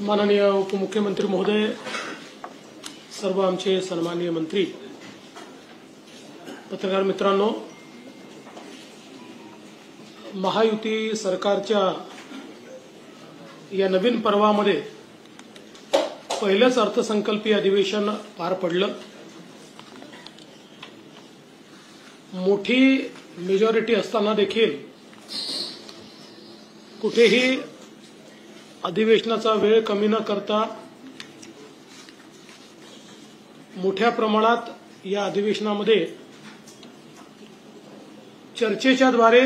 माननीय उपमुख्यमंत्री महोदय, सर्व आमचे सन्माननीय मंत्री, पत्रकार मित्रांनो, महायुती सरकारच्या या नवीन पर्वामध्ये पहिलेच अर्थसंकल्पीय अधिवेशन पार पडलं। मोठी मेजॉरिटी असताना देखील कुठेही अधिवेशनाचा वेळ कमी न करता मोठ्या प्रमाणात या अधिवेशनामध्ये चर्चेच्या द्वारे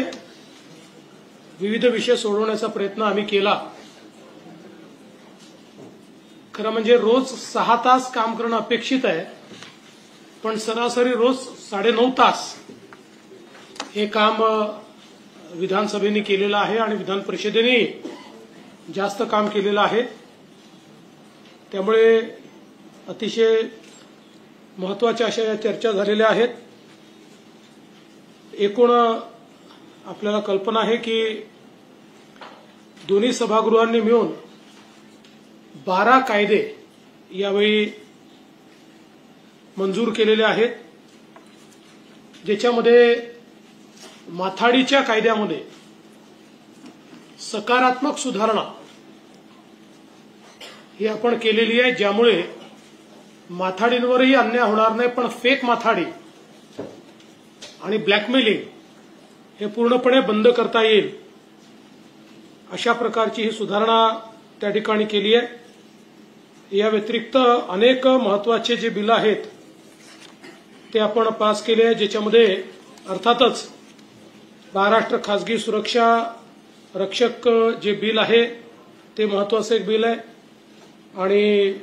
विविध विषय सोडवण्याचा प्रयत्न आम्ही केला। खरं म्हणजे रोज 6 तास काम करणं अपेक्षित आहे, पण सरासरी रोज 9.5 तास हे काम विधानसभेने केलेलं आहे आणि विधान परिषदेने जास्त काम केलेलं आहे। त्यामुळे अतिशय महत्त्वाच्या अशा या चर्चा झालेल्या आहेत। एकूण आपल्याला कल्पना आहे की दोन्ही सभागृहांनी मिळून 12 कायदे यावेळी मंजूर केलेले आहेत, ज्याच्यामध्ये माथाडीच्या कायद्यामध्ये सकारात्मक सुधारणा ही आपण केलेली आहे, ज्यामुळे माथाडींवरही अन्याय होणार नाही, पण फेक माथाडी आणि ब्लॅकमेलिंग हे पूर्णपणे बंद करता येईल अशा प्रकारची ही सुधारणा त्या ठिकाणी केली आहे। या व्यतिरिक्त अनेक महत्त्वाचे जे बिल आहेत ते आपण पास केले आहे, ज्याच्यामध्ये अर्थातच महाराष्ट्र खासगी सुरक्षा रक्षक जे बिल आहे ते महत्त्वाचं एक बिल आहे। आणि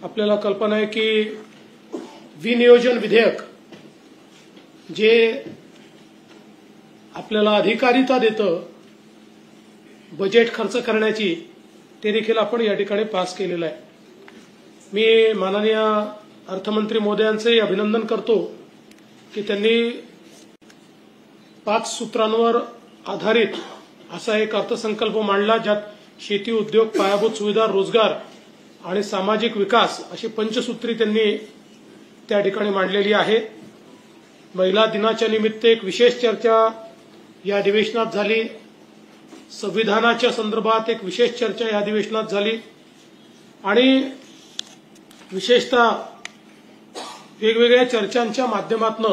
आपल्याला कल्पना आहे की विनियोजन विधेयक जे आपल्याला अधिकारिता देतं बजेट खर्च करण्याची, ते देखील आपण या ठिकाणी पास केलेलं आहे। मी माननीय अर्थमंत्री महोदयांचे अभिनंदन करतो की त्यांनी 5 सूत्रांवर आधारित असा एक अर्थसंकल्प मांडला, ज्यात शेती, उद्योग, पायाभूत सुविधा, रोजगार आणि सामाजिक विकास अशी पंचसूत्री त्यांनी त्या ठिकाणी मांडलेली आहे। महिला दिनाच्या निमित्त एक विशेष चर्चा या अधिवेशनात झाली, संविधानाच्या संदर्भात एक विशेष चर्चा या अधिवेशनात झाली आणि विशेषतः वेगवेगळ्या चर्चांच्या माध्यमातून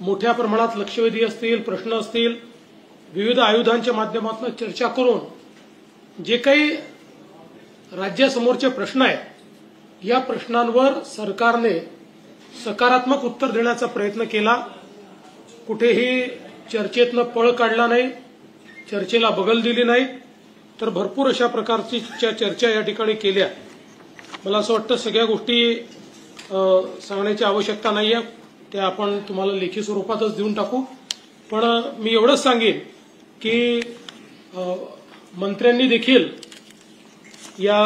मोठ्या प्रमाणात लक्षवेधी असतील, प्रश्न असतील, विविध आयुधांच्या माध्यमातून चर्चा करून जे काही राज्यासमोरचे प्रश्न आहेत या प्रश्नांवर सरकारने सकारात्मक उत्तर देण्याचा प्रयत्न केला। कुठेही चर्चेतनं पळ काढला नाही, चर्चेला बगल दिली नाही, तर भरपूर अशा प्रकारची चर्चा या ठिकाणी केल्या। मला असं वाटतं सगळ्या गोष्टी सांगण्याची आवश्यकता नाही आहे, त्या आपण तुम्हाला लेखी स्वरूपातच देऊन टाकू। पण मी एवढंच सांगेन की मंत्र्यांनी देखील या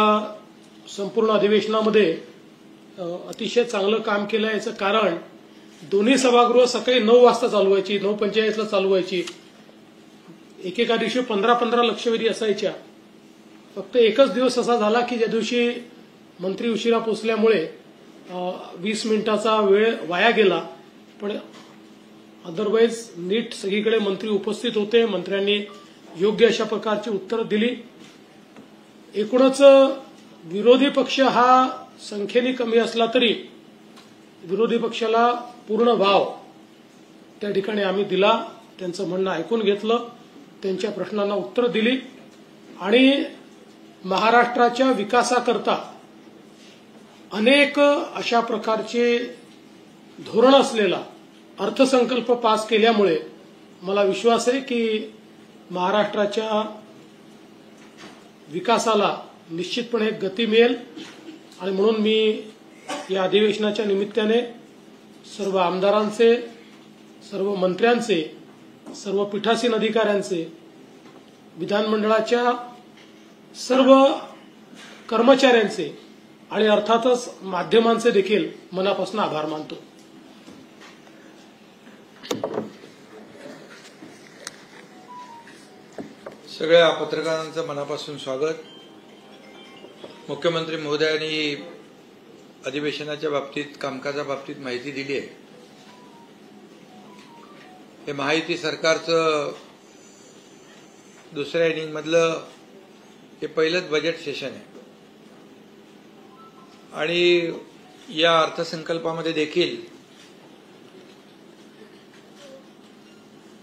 संपूर्ण अधिवेशनामध्ये अतिशय चांगलं काम केलं। याचं कारण दोन्ही सभागृह सकाळी 9 वाजता चालू व्हायची, 9:45ला चालू व्हायची, एकेका दिवशी 15-15 लक्षवेधी असायच्या। फक्त एकच दिवस असा झाला की ज्या दिवशी मंत्री उशिरा पोहोचल्यामुळे 20 मिनिटाचा वेळ वाया गेला, पण अदरवाईज नीट सगळीकडे मंत्री उपस्थित होते, मंत्र्यांनी योग्य अशा प्रकारची उत्तरं दिली। एकूणच विरोधी पक्ष हा संख्येने कमी असला तरी विरोधी पक्षाला पूर्ण वाव त्या ठिकाणी आम्ही दिला, त्यांचं म्हणणं ऐकून घेतलं, त्यांच्या प्रश्नांना उत्तर दिली आणि महाराष्ट्राच्या विकासाकरता अनेक अशा प्रकारचे धोरण असलेला अर्थसंकल्प पास केल्यामुळे मला विश्वास आहे की महाराष्ट्राच्या विकासाला निश्चितपणे गती मिळेल। आणि म्हणून मी या अधिवेशनाच्या निमित्ताने सर्व आमदारांचे, सर्व मंत्र्यांचे, सर्व पीठासीन अधिकाऱ्यांचे, विधानमंडळाच्या सर्व कर्मचाऱ्यांचे आणि अर्थातच माध्यमांचे देखील मनापासून आभार मानतो. सगळ्या पत्रकारांचं मनापासून स्वागत. मुख्यमंत्री महोदयांनी अधिवेशनाच्या बाबतीत, कामकाजा बाबतीत माहिती दिली आहे. हे महायुती सरकारचं दुसऱ्या इनिंग मधलं हे पहिलंच बजेट सेशन आहे आणि या अर्थसंकल्पामध्ये देखील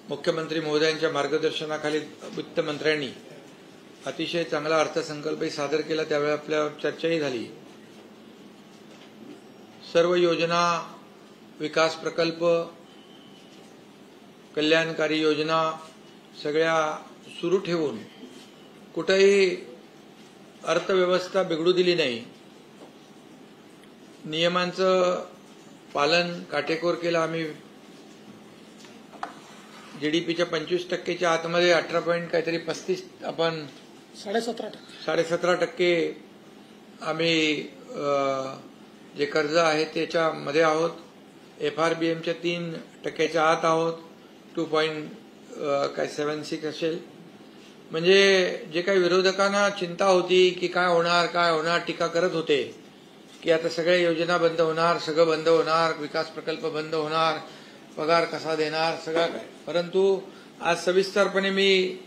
मुख्यमंत्री महोदयांच्या मार्गदर्शनाखाली वित्तमंत्र्यांनी अतिशय चांगला अर्थसंकल्पही सादर केला. त्यावेळी आपल्या चर्चाही झाली. सर्व योजना, विकास प्रकल्प, कल्याणकारी योजना सगळ्या सुरू ठेवून कुठेही अर्थव्यवस्था बिघडू दिली नाही. नियमांचं पालन काटेकोर केलं. आम्ही जीडीपीच्या 25%च्या आतमध्ये 18 पॉइंट काहीतरी 35 आपण 17.5% आम्ही जे कर्ज आहे त्याच्यामध्ये आहोत. FRBMच्या 3% आत आहोत. 2.76 असेल. म्हणजे जे काही विरोधकांना चिंता होती की काय होणार टीका करत होते की आता सगळ्या योजना बंद होणार, सगळं बंद होणार, विकास प्रकल्प बंद होणार, पगार कसा देणार, सगळं काय. परंतु आज सविस्तरपणे मी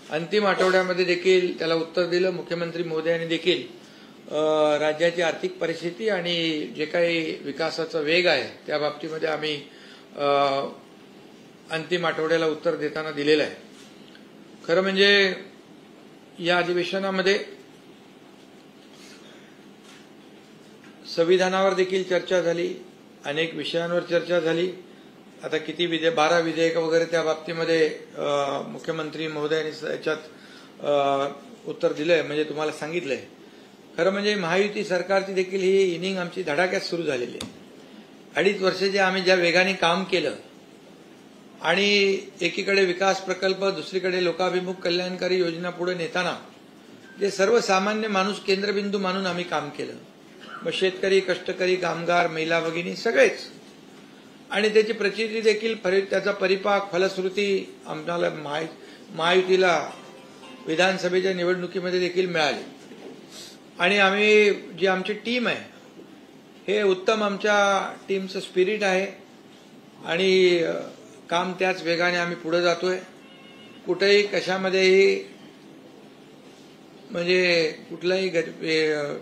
अंतिम आठवड्यामध्ये देखील त्याला उत्तर दिलं. मुख्यमंत्री महोदयांनी देखील राज्याची आर्थिक परिस्थिती आणि जे काही विकासाचा वेग आहे त्या बाबतीमध्ये आम्ही अंतिम आठवड्याला उत्तर देताना दिलेलं आहे. खरं म्हणजे या अधिवेशनामध्ये संविधानावर देखील चर्चा झाली, अनेक विषयांवर चर्चा झाली. आता किती 12 विधेयक वगैरे त्या बाबतीमध्ये मुख्यमंत्री महोदयांनी याच्यात उत्तर दिलंय, म्हणजे तुम्हाला सांगितलंय. खरं म्हणजे महायुती सरकारची देखील ही इनिंग आमची धडाक्यात सुरू झालेली आहे. 2.5 वर्ष जे आम्ही ज्या वेगाने काम केलं आणि एकीकडे विकास प्रकल्प, दुसरीकडे लोकाभिमुख कल्याणकारी योजना पुढे नेताना जे सर्वसामान्य माणूस केंद्रबिंदू मानून आम्ही काम केलं. मग शेतकरी, कष्टकरी, कामगार, महिला भगिनी सगळेच. आणि त्याची प्रचिती देखील, त्याचा परिपाक, फलश्रुती आम्हाला महायुतीला विधानसभेच्या निवडणुकीमध्ये देखील मिळाली. आणि आम्ही जी आमची टीम आहे हे उत्तम, आमच्या टीमचं स्पिरिट आहे आणि काम त्याच वेगाने आम्ही पुढे जातोय. कुठेही कशामध्येही म्हणजे कुठलाही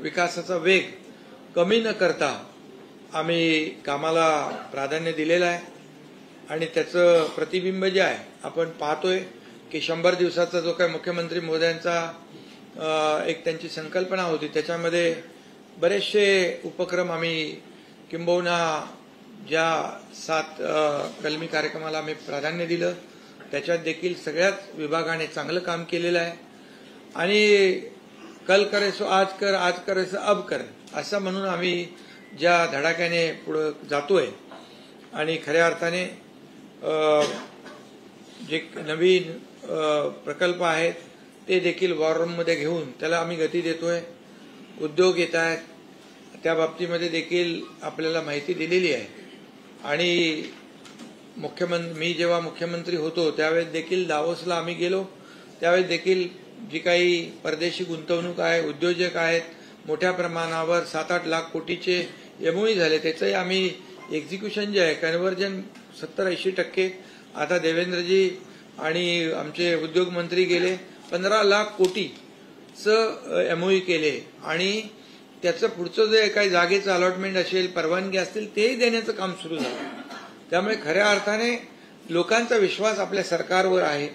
विकासाचा वेग कमी न करता आम्ही कामाला प्राधान्य दिलेलं आहे. आणि त्याचं प्रतिबिंब जे आहे आपण पाहतोय की 100 दिवसाचा जो काही मुख्यमंत्री महोदयांचा एक त्यांची संकल्पना होती त्याच्यामध्ये बरेचसे उपक्रम आम्ही, किंबहुना ज्या 7 कलमी कार्यक्रमाला आम्ही प्राधान्य दिलं त्याच्यात देखील सगळ्याच विभागाने चांगलं काम केलेलं आहे. आणि कल करे सो आज कर, आज करे सो अब कर, असं म्हणून आम्ही ज्या धडाक्याने पुढे जातोय आणि खऱ्या अर्थाने जे नवीन प्रकल्प आहेत ते देखील वॉर रूममध्ये घेऊन त्याला आम्ही गती देतोय. उद्योग येत आहेत, त्या बाबतीमध्ये देखील आपल्याला माहिती दिलेली आहे. आणि मी जेव्हा मुख्यमंत्री होतो त्यावेळेस देखील दावोसला आम्ही गेलो. त्यावेळेस देखील जी काही परदेशी गुंतवणूक आहे, उद्योजक आहेत, मोठ्या प्रमाणावर 7-8 लाख कोटीचे MOU झाले. त्याचंही आम्ही एक्झिक्युशन जे आहे, कन्व्हर्जन 70-80%. आता देवेंद्रजी आणि आमचे उद्योग मंत्री गेले 15 लाख कोटीचं MOU केले आणि त्याचं पुढचं जे काही जागेचं अलॉटमेंट असेल, परवानगी असतील तेही देण्याचं काम सुरू झालं. त्यामुळे खऱ्या अर्थाने लोकांचा विश्वास आपल्या सरकारवर आहे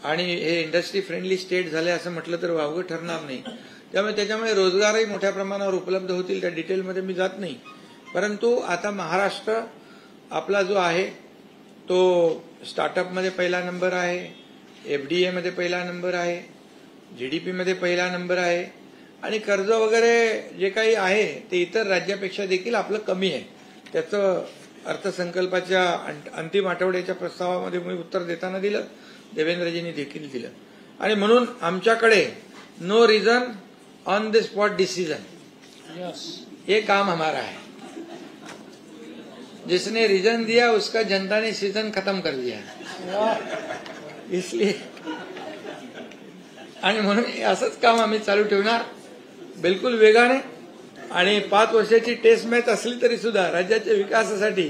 आणि हे इंडस्ट्री फ्रेंडली स्टेट झाले असं म्हटलं तर वावगं ठरणार नाही. त्यामुळे रोजगारही मोठ्या प्रमाणावर उपलब्ध होतील. त्या डिटेलमध्ये मी जात नाही. परंतु आता महाराष्ट्र आपला जो आहे तो स्टार्टअपमध्ये पहिला नंबर आहे, FDA मध्ये पहिला नंबर आहे, GDP मध्ये पहिला नंबर आहे आणि कर्ज वगैरे जे काही आहे ते इतर राज्यापेक्षा देखील आपलं कमी आहे. त्याचं अर्थसंकल्पाच्या अंतिम आठवड्याच्या प्रस्तावामध्ये मी उत्तर देताना दिलं, देवेंद्रजींनी देखील दिलं. आणि म्हणून आमच्याकडे no reason on the spot decision, ये काम हमारा है. जिसने रीजन दिया उसका जनता ने सीजन खत्म कर दिया. इसलिए आणि म्हणून असंच काम आम्ही चालू ठेवणार बिलकुल वेगाने. आणि 5 वर्षाची टेस्ट मॅच असली तरी सुद्धा राज्याच्या विकासासाठी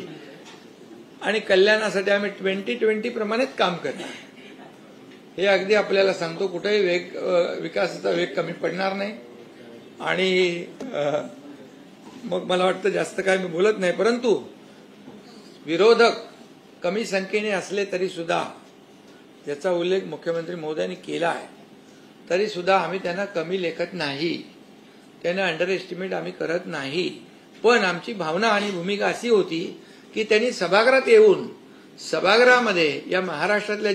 आणि कल्याणासाठी आम्ही 2020 प्रमाणेच काम करणार. हे अगदी आपल्याला सांगतो, कुठेही विकासाचा वेग कमी पडणार नाही. आणि मग मला वाटतं जास्त काय मी बोलत नाही, परंतु विरोधक कमी संख्येने असले तरी सुद्धा, ज्याचा उल्लेख मुख्यमंत्री महोदयांनी केला आहे, तरी सुद्धा आम्ही त्यांना कमी लेखत नाही, त्यांना अंडर एस्टिमेट आम्ही करत नाही. पण आमची भावना आणि भूमिका अशी होती की त्यांनी सभागृहात येऊन सभागृहामध्ये या महाराष्ट्रातल्या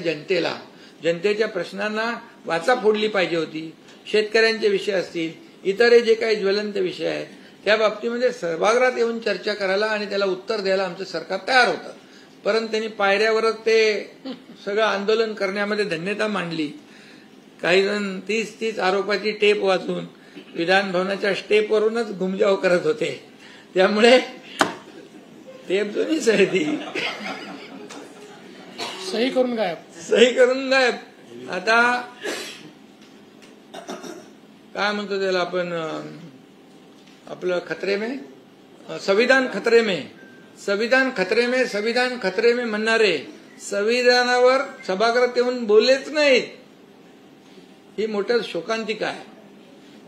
जनतेच्या प्रश्नांना वाचा फोडली पाहिजे होती. शेतकऱ्यांचे विषय असतील, इतर जे काही ज्वलंत विषय आहेत, त्या बाबतीमध्ये सभागृहात येऊन चर्चा करायला आणि त्याला उत्तर द्यायला आमचं सरकार तयार होतं. परंतु त्यांनी पायऱ्यावरच ते सगळं आंदोलन करण्यामध्ये धन्यता मांडली. काही जण 30 आरोपाची टेप वाचून विधान भवनाच्या स्टेपवरूनच घुमजाव करत होते. त्यामुळे टेप जुनीच आहे, ती सही करून गायब. आता काय म्हणतो त्याला आपण, आपलं संविधान खतरे में म्हणणारे संविधानावर सभागृहात येऊन बोललेच नाहीत. ही मोठं शोकांतिका आहे.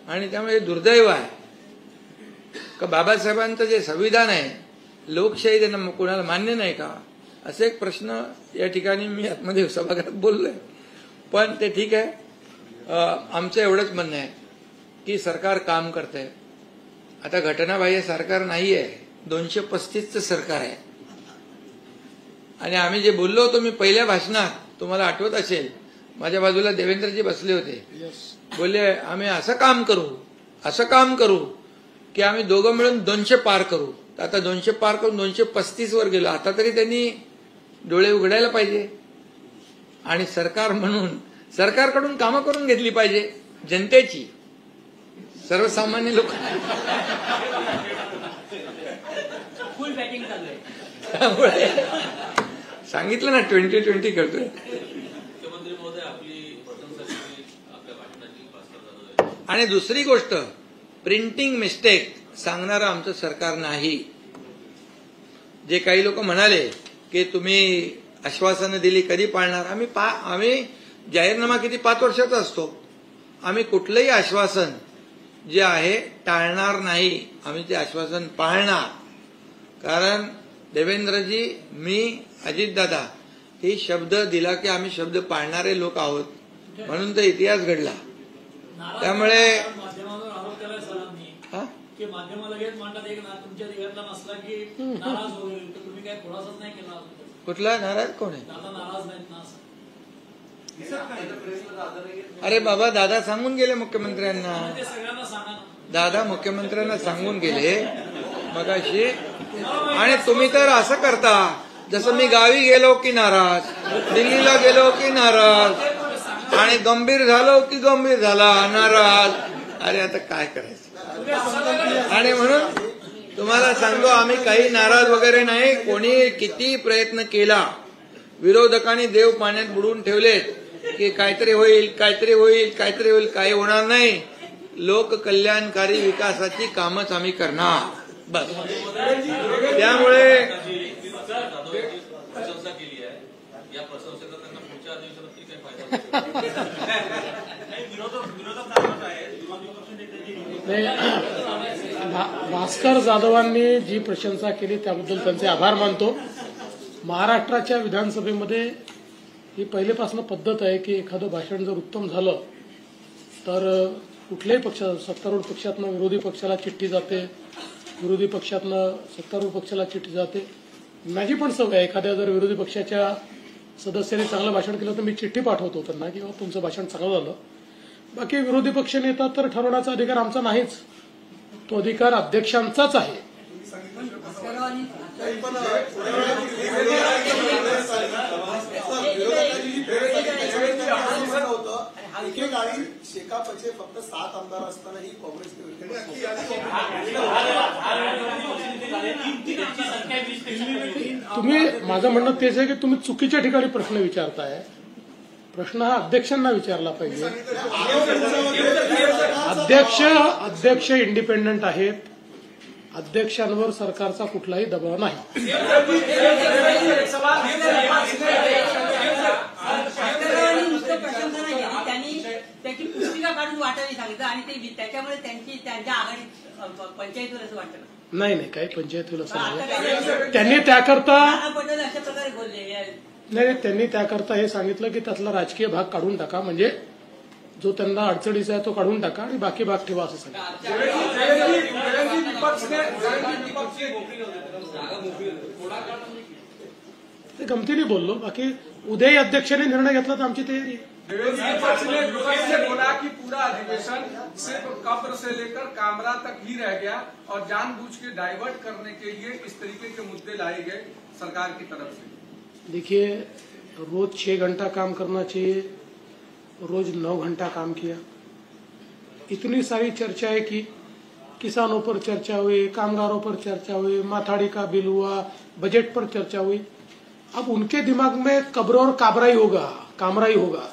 आणि त्यामुळे दुर्दैव आहे का बाबासाहेबांचं जे संविधान आहे, लोकशाही त्यांना कोणाला मान्य नाही का, असे एक प्रश्न या ठिकाणी मी आतमध्ये सभागृहात बोललोय. पण ते ठीक आहे. आमचं एवढंच म्हणणं आहे की सरकार काम करतंय. आता घटनाबाह्य सरकार नाही आहे, 235चं सरकार आहे. आणि आम्ही जे बोललो होतो मी पहिल्या भाषणात, तुम्हाला आठवत असेल, माझ्या बाजूला देवेंद्रजी बसले होते, बोलले आम्ही असं काम करू की आम्ही दोघं मिळून 200 पार करू. आता 200 पार करून 235 वर गेलो. आता तरी त्यांनी डोळे उघडायला पाहिजे आणि सरकार म्हणून सरकारकडून कामं करून घेतली पाहिजे, जनतेची, सर्वसामान्य लोक. फुल पॅकिंग चाललंय. त्यामुळे सांगितलं ना 2020 करतोय. मुख्यमंत्री महोदय आपली प्रशंसा केली आपल्या भाषणाची. आणि दुसरी गोष्ट, प्रिंटिंग मिस्टेक सांगणारं आमचं सरकार नाही. जे काही लोक म्हणाले की तुम्ही आश्वासनं दिली कधी पाळणार, आम्ही जाहीरनामा किती 5 वर्षाचा असतो. आम्ही कुठलंही आश्वासन जे आहे टाळणार नाही, आम्ही ते आश्वासन पाळणार. कारण देवेंद्रजी, मी, अजितदादा हे शब्द दिला की आम्ही शब्द पाळणारे लोक आहोत, म्हणून तर इतिहास घडला. त्यामुळे माध्यमावर आरोप केलाय सरांनी की माध्यमाला लगेच मांडतात एक तुमच्या दिघातला नसला की नाराज होईल, तर तुम्ही काय खुलासाच नाही केला. कुठला नाराज कोण आहे? दादा नाराज नाहीत ना. अरे बाबा, दादा सांगून गेले मुख्यमंत्र्यांना. ते सगळ्यांना सांगा. दादा मुख्यमंत्र्यांना सांगून गेले मगाशी. आणि तुम्ही तर असं करता जसं मी गावी गेलो की नाराज, दिल्लीला गेलो की नाराज, आणि गंभीर झालो की गंभीर झाला नाराज. अरे आता काय करायचं. आणि म्हणून तुम्हाला सांगतो, आम्ही काही नाराज वगैरे नाही. कोणी किती प्रयत्न केला, विरोधकांनी देव पाण्यात बुडवून ठेवलेत की काहीतरी होईल, काही होणार नाही. लोककल्याणकारी विकासाची कामच आम्ही करणार, बस. त्यामुळे प्रशंसा केली आहे, या प्रशंसेचा त्यांना पुढच्या अधिवेशनात काही फायदा. भास्कर जाधवांनी जी प्रशंसा केली त्याबद्दल त्यांचे आभार मानतो. महाराष्ट्राच्या विधानसभेमध्ये ही पहिलेपासून पद्धत आहे की एखादं भाषण जर उत्तम झालं तर कुठल्याही पक्षात, सत्तारूढ पक्षातनं विरोधी पक्षाला चिठ्ठी जाते, विरोधी पक्षातनं सत्तारूढ पक्षाला चिठ्ठी जाते. माझी पण सवय आहे, एखाद्या जर विरोधी पक्षाच्या सदस्यांनी चांगलं भाषण केलं तर मी चिठ्ठी पाठवतो त्यांना की तुमचं भाषण चांगलं झालं. बाकी विरोधी पक्ष नेता तर ठरवण्याचा अधिकार आमचा नाहीच, तो अधिकार अध्यक्षांचाच आहे. एकेकाळी शेकापचे फक्त 7 आमदार असतानाही काँग्रेसने तुम्ही माझं म्हणणं तेच आहे की तुम्ही चुकीच्या ठिकाणी प्रश्न विचारताय. प्रश्न हा अध्यक्षांना विचारला पाहिजे. अध्यक्ष इंडिपेंडंट आहेत. अध्यक्षांवर सरकारचा कुठलाही दबाव नाही. त्यांनी त्याची पुस्तिका काढून वाटायला सांगितलं आणि ते त्याच्यामुळे त्यांच्या आघाडीत पंचायतीवर असं वाटतं. नाही नाही, काही पंचायतीवर असं नाही. त्यांनी त्याकरता पटेल अशा प्रकारे बोलले. नाही, त्यांनी त्याकरता हे सांगितलं की त्यातला राजकीय भाग काढून टाका, म्हणजे जो त्यांना अडचणीचा आहे तो काढून टाका आणि बाकी भाग ठेवा असं सांगितलं. ते गमतीने बोललो. बाकी उद्याही अध्यक्षांनी निर्णय घेतला तर आमची तयारी आहे. विपक्ष ने बोला कि पूरा अधिवेशन सिर्फ कब्र से लेकर कामरा तक ही रह गया और जानबूझ के डाइवर्ट करने के लिए इस तरीके के मुद्दे लाए गए सरकार की तरफ से. देखिए, रोज 6 घंटा काम करना चाहिए, रोज 9 घंटा काम किया. इतनी सारी चर्चाएं की, किसानों पर चर्चा हुई, कामगारों पर चर्चा हुई, माथाड़ी का बिल हुआ, बजट पर चर्चा हुई. अब उनके दिमाग में कब्र और कामरा ही होगा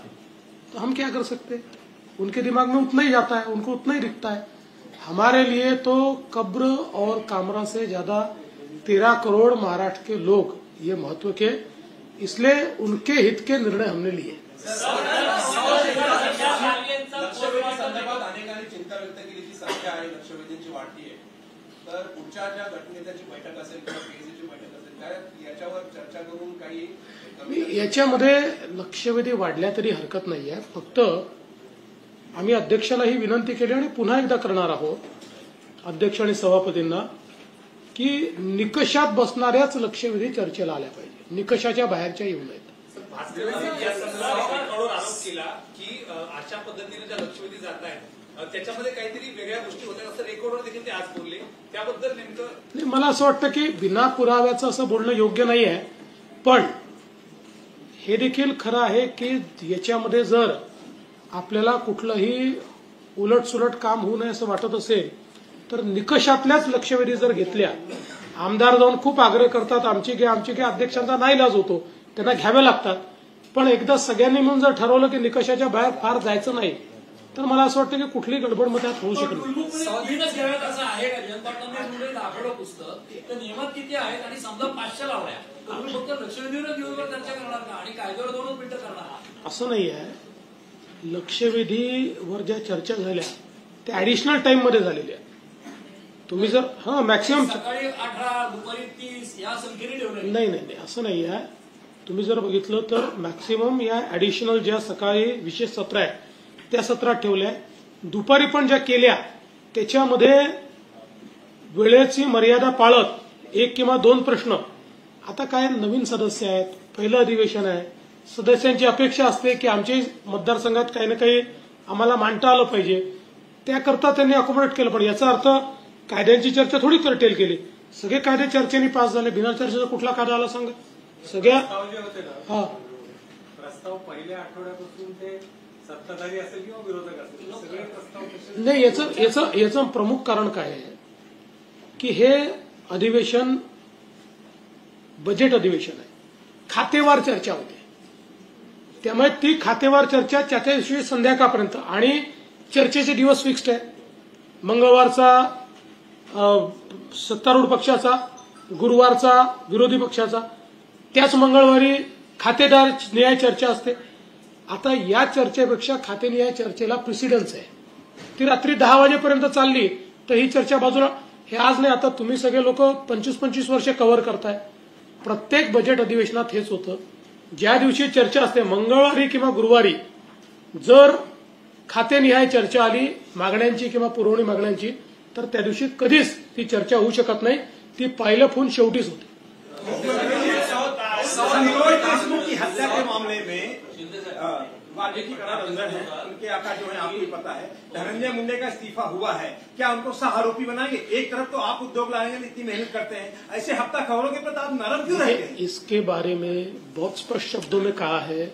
तो हम क्या कर सकते. उनके दिमाग में उतना ही जाता है, उनको उतना ही दिखता है. हमारे लिए तो कब्र और कामरा से ज्यादा 13 करोड़ महाराष्ट्र के लोग ये महत्व के, इसलिए उनके हित के निर्णय हमने लिए. संदर्भात अनेकांनी चिंता व्यक्त केली की संख्या आहे लक्षवेधींची वाढती आहे, तर पुढच्या ज्या गटनेत्याची बैठक असेल किंवा पीएससीची बैठक असेल काय याच्यावर चर्चा करून काही याच्यामध्ये लक्षवेधी वाढल्या तरी हरकत नाही आहे. फक्त आम्ही अध्यक्षाला ही विनंती केली आणि पुन्हा एकदा करणार आहोत अध्यक्ष आणि सभापतींना की निकषात बसणाऱ्याच लक्षवेधी चर्चेला आल्या पाहिजे, निकषाच्या बाहेरच्या येऊ नयेत. आरोप केला की अशा पद्धतीने ज्या लक्षवेधी जात आहेत त्याच्यामध्ये काहीतरी वेगळ्या गोष्टी होत्या असं रेकॉर्डवर देखील ते आज बोलले. त्याबद्दल नेमकं मला असं वाटतं की बिना पुराव्याचं असं बोलणं योग्य नाही आहे. पण हे देखील खरं आहे की याच्यामध्ये जर आपल्याला कुठलंही उलटसुलट काम होऊ नये असं वाटत असेल तर निकषातल्याच लक्षवेधी जर घेतल्या, आमदार जाऊन खूप आग्रह करतात आमची घ्या, अध्यक्षांचा नाईलाज होतो, त्यांना घ्याव्या लागतात. पण एकदा सगळ्यांनी मिळून जर ठरवलं की निकषाच्या बाहेर फार जायचं नाही तर मला असं वाटतं की कुठलीही गडबड मध्ये होऊ शकत नाही. संविधान घ्याव्यात असं आहे का? जयंत पाटलांनी दाखवलं पुस्तक तर नियमात किती आहेत आणि समजा 500 लावल्या तर तुम्ही फक्त लक्षवेधीवर घेऊन चर्चा करणार का आणि कायद्यावर 2 मिनिटं करणार? असं नाही आहे. लक्षवेधीवर ज्या चर्चा झाल्या त्या ऍडिशनल टाइम मध्ये झालेल्या. तुम्ही जर मॅक्सिमम सकाळी 18 दुपारी 30 या संख्येने ठेवलं नाही असं नाही आहे. तुम्ही जर बघितलं तर मॅक्सिमम या ऍडिशनल ज्या सकाळी विशेष सत्र आहे त्या सत्रात ठेवल्या. दुपारी पण ज्या केल्या त्याच्यामध्ये वेळेची मर्यादा पाळत 1 किंवा 2 प्रश्न. आता काय नवीन सदस्य आहेत, पहिलं अधिवेशन आहे, सदस्यांची अपेक्षा असते की आमच्या मतदारसंघात काही ना काही आम्हाला मांडता आलं पाहिजे, त्याकरता त्यांनी अकोमोडेट केलं. पण याचा अर्थ कायद्यांची चर्चा थोडी करटेल केली. सगळे कायदे चर्चेने पास झाले. बिना चर्चेचा कुठला कायदा आला सांगा? सगळ्या प्रस्ताव पहिल्या आठवड्यापासून ते सत्ताधारी असेल किंवा विरोधक असेल सगळे प्रस्ताव नाही. याचं प्रमुख कारण काय आहे की हे अधिवेशन बजेट अधिवेशन आहे, खातेवार चर्चा होते. त्यामुळे ती खातेवार चर्चा त्याच्या दिवशी संध्याकाळपर्यंत आणि चर्चेचे दिवस फिक्स्ड आहे. मंगळवारचा सत्तारूढ पक्षाचा, गुरुवारचा विरोधी पक्षाचा, त्याच मंगळवारी खातेदार न्याय चर्चा असते. आता या चर्चेपेक्षा खातेनिहाय चर्चेला प्रेसिडन्स आहे. ती रात्री 10 वाजेपर्यंत चालली तर ही चर्चा बाजूला. हे आज नाही, आता तुम्ही सगळे लोक 25-25 वर्ष कव्हर करताय. प्रत्येक बजेट अधिवेशनात हेच होतं. ज्या दिवशी चर्चा असते मंगळवारी किंवा गुरुवारी, जर खातेनिहाय चर्चा आली मागण्यांची किंवा पुरवणी मागण्यांची तर त्या दिवशी कधीच ती चर्चा होऊ शकत नाही. ती पाहिलं फोन शेवटीच होते. देशमुख की हत्या के मामले में वाल्मीकिकरण रंजन है, उनके आका जो है आपको भी पता है, धनंजय मुंडे का इस्तीफा हुआ है, क्या उनको सह आरोपी बनाएंगे? एक तरफ तो आप उद्योग लाएंगे, इतनी मेहनत करते हैं, ऐसे हफ्ता खबरों के प्रति आप नरम क्यों रहेंगे? इसके बारे में बहुत स्पष्ट शब्दों में कहा है,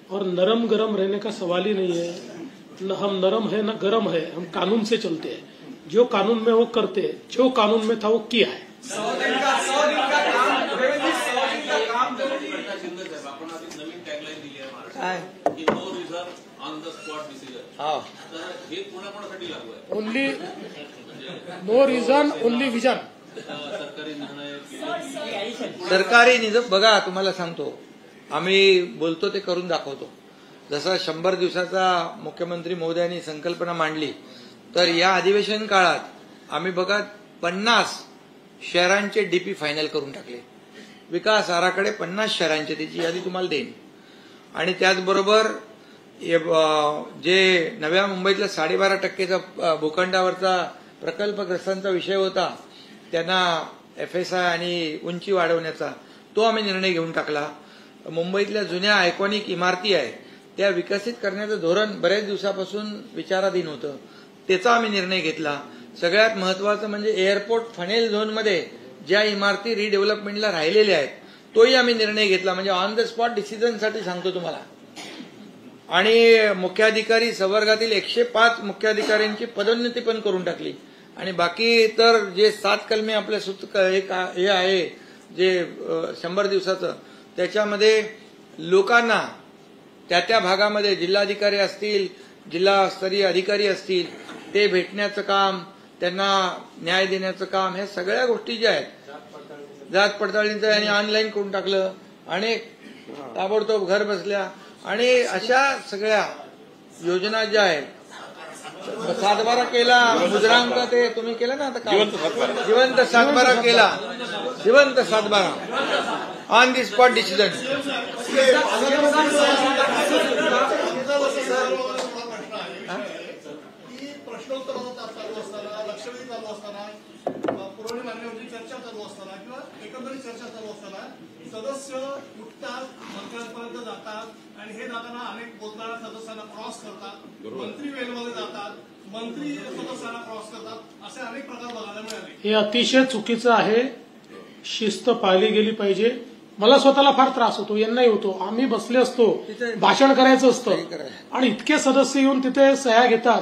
और नरम गरम रहने का सवाल ही नहीं है। न हम नरम है न गरम है, हम कानून से चलते हैं। जो कानून में वो करते हैं, जो कानून में था वो किया है। 100 दिन का काम, देवेंद्र जी, 100 दिन का काम आपण आधी नवीन टॅगलाईन दिली आहे महाराष्ट्रात की no reserve on the spot decision. तर हे कोणाकोणासाठी लागू आहे? Only no reason only vision. सरकारी निर्णय सरकारी निधन बघा, तुम्हाला सांगतो, आम्ही बोलतो ते करून दाखवतो। जसा 100 दिवसाचा मुख्यमंत्री महोदयांनी संकल्पना मांडली, तर या अधिवेशन काळात आम्ही बघा 50 शहरांचे डीपी फायनल करून टाकले। विकास आराखडे 50 शहरांचे, त्याची यादी तुम्हाला देईन। आणि त्याचबरोबर जे नव्या मुंबईतल्या 12.5% भूखंडावरचा प्रकल्पग्रस्तांचा विषय होता, त्यांना FSI आणि उंची वाढवण्याचा, तो आम्ही निर्णय घेऊन टाकला। मुंबईतल्या जुन्या आयकॉनिक इमारती आहेत, त्या विकसित करण्याचं धोरण बऱ्याच दिवसापासून विचाराधीन होतं, त्याचा आम्ही निर्णय घेतला। सगळ्यात महत्वाचं म्हणजे एअरपोर्ट फनेल झोनमध्ये ज्या इमारती रिडेव्हलपमेंटला राहिलेल्या आहेत, तोही आम्ही निर्णय घेतला। म्हणजे ऑन द स्पॉट डिसिजनसाठी सांगतो तुम्हाला। आणि मुख्याधिकारी संवर्गातील 105 मुख्याधिकाऱ्यांची पदोन्नती पण करून टाकली। आणि बाकी इतर जे 7 कलमे आपल्या हे आहे जे 100 दिवसाचं, त्याच्यामध्ये लोकांना त्या भागामध्ये जिल्हाधिकारी असतील, जिल्हास्तरीय अधिकारी असतील, ते भेटण्याचं काम, त्यांना न्याय देण्याचं काम, ह्या सगळ्या गोष्टी ज्या आहेत, जात पडताळणीचं आणि ऑनलाईन करून टाकलं, आणि ताबडतोब घर बसल्या, आणि अशा सगळ्या योजना ज्या आहेत, 7/12 केला, मुद्रांक ते तुम्ही केलं ना आता का, जिवंत 7/12 केला, जिवंत 7/12 ऑन दी स्पॉट डिसिजन। प्रश्नोत्तर चालू असताना, लक्षवेधी चालू असताना, पुरवणी मागण्यांवरची चर्चा चालू असताना किंवा एकंदरीत चर्चा चालू असताना सदस्य उठतात, मंत्र्यांपर्यंत जातात, आणि हे जाताना अनेक बोलणाऱ्या सदस्यांना क्रॉस करतात, मंत्री वेलमध्ये जातात, मंत्री सदस्यांना क्रॉस करतात, असे अनेक प्रकार बघायला मिळाले। हे अतिशय चुकीचं आहे, शिस्त पाळली गेली पाहिजे। मला स्वतःला फार त्रास होतो, यांनाही होतो। आम्ही बसले असतो, भाषण करायचं असतं, आणि इतके सदस्य येऊन तिथे सह्या घेतात,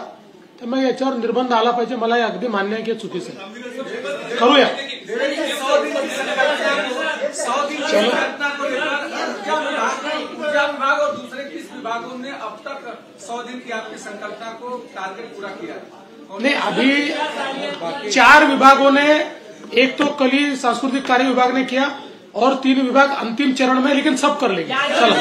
त्यामुळे याच्यावर निर्बंध आला पाहिजे। मला हे अगदी मान्य आहे की चुकीचं आहे, करूया। ऊर्जा विभाग और दूसरे 30 विभागों ने अब तक 100 दिन की आपकी संकल्पना को टारगेट पूरा किया है। नहीं, अभी 4 विभागों ने, एक तो कल ही सांस्कृतिक कार्य विभाग ने किया, और 3 विभाग अंतिम चरण में, लेकिन सब कर लेंगे। चलो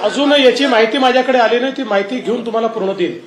अजून याची माहिती माझ्याकडे आली नाही, ती माहिती घेऊन तुम्हाला पूर्ण देईल।